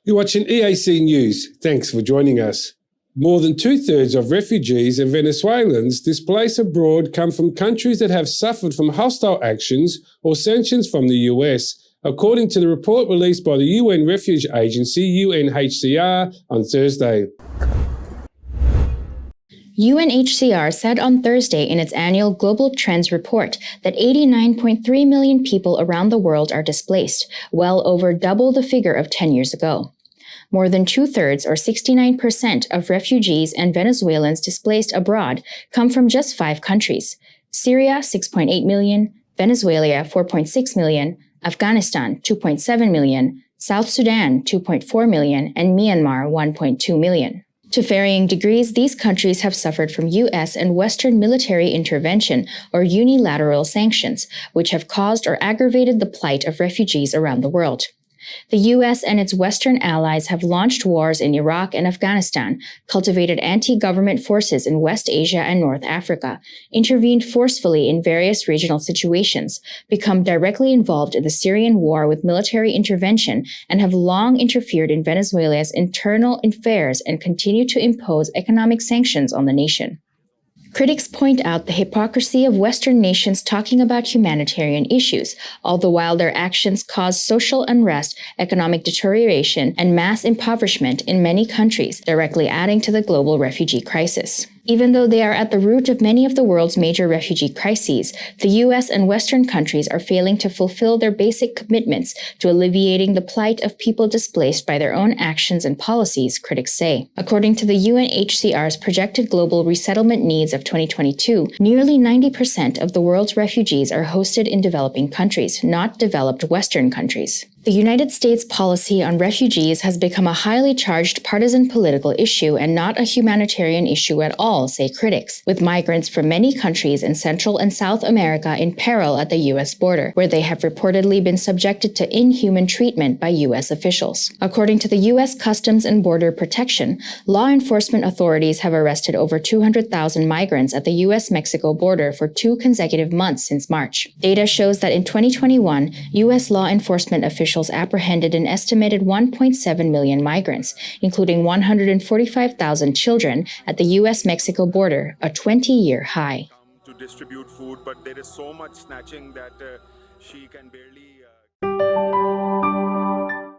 You're watching EAC News. Thanks for joining us. More than two-thirds of refugees and Venezuelans displaced abroad come from countries that have suffered from hostile actions or sanctions from the US, according to the report released by the UN Refuge Agency, UNHCR, on Thursday. UNHCR said on Thursday in its annual Global Trends report that 89.3 million people around the world are displaced, well over double the figure of 10 years ago. More than two-thirds, or 69%, of refugees and Venezuelans displaced abroad come from just 5 countries: Syria, 6.8 million, Venezuela, 4.6 million, Afghanistan, 2.7 million, South Sudan, 2.4 million, and Myanmar, 1.2 million. To varying degrees, these countries have suffered from U.S. and Western military intervention or unilateral sanctions, which have caused or aggravated the plight of refugees around the world. The U.S. and its Western allies have launched wars in Iraq and Afghanistan, cultivated anti-government forces in West Asia and North Africa, intervened forcefully in various regional situations, become directly involved in the Syrian war with military intervention, and have long interfered in Venezuela's internal affairs and continue to impose economic sanctions on the nation. Critics point out the hypocrisy of Western nations talking about humanitarian issues, all the while their actions cause social unrest, economic deterioration, and mass impoverishment in many countries, directly adding to the global refugee crisis. Even though they are at the root of many of the world's major refugee crises, the U.S. and Western countries are failing to fulfill their basic commitments to alleviating the plight of people displaced by their own actions and policies, critics say. According to the UNHCR's projected global resettlement needs of 2022, nearly 90% of the world's refugees are hosted in developing countries, not developed Western countries. The United States policy on refugees has become a highly charged partisan political issue and not a humanitarian issue at all, say critics, with migrants from many countries in Central and South America in peril at the U.S. border, where they have reportedly been subjected to inhuman treatment by U.S. officials. According to the U.S. Customs and Border Protection, law enforcement authorities have arrested over 200,000 migrants at the U.S.-Mexico border for 2 consecutive months since March. Data shows that in 2021, U.S. law enforcement officials apprehended an estimated 1.7 million migrants, including 145,000 children at the U.S.-Mexico border, a 20-year high. To distribute food, but there is so much snatching that she can barely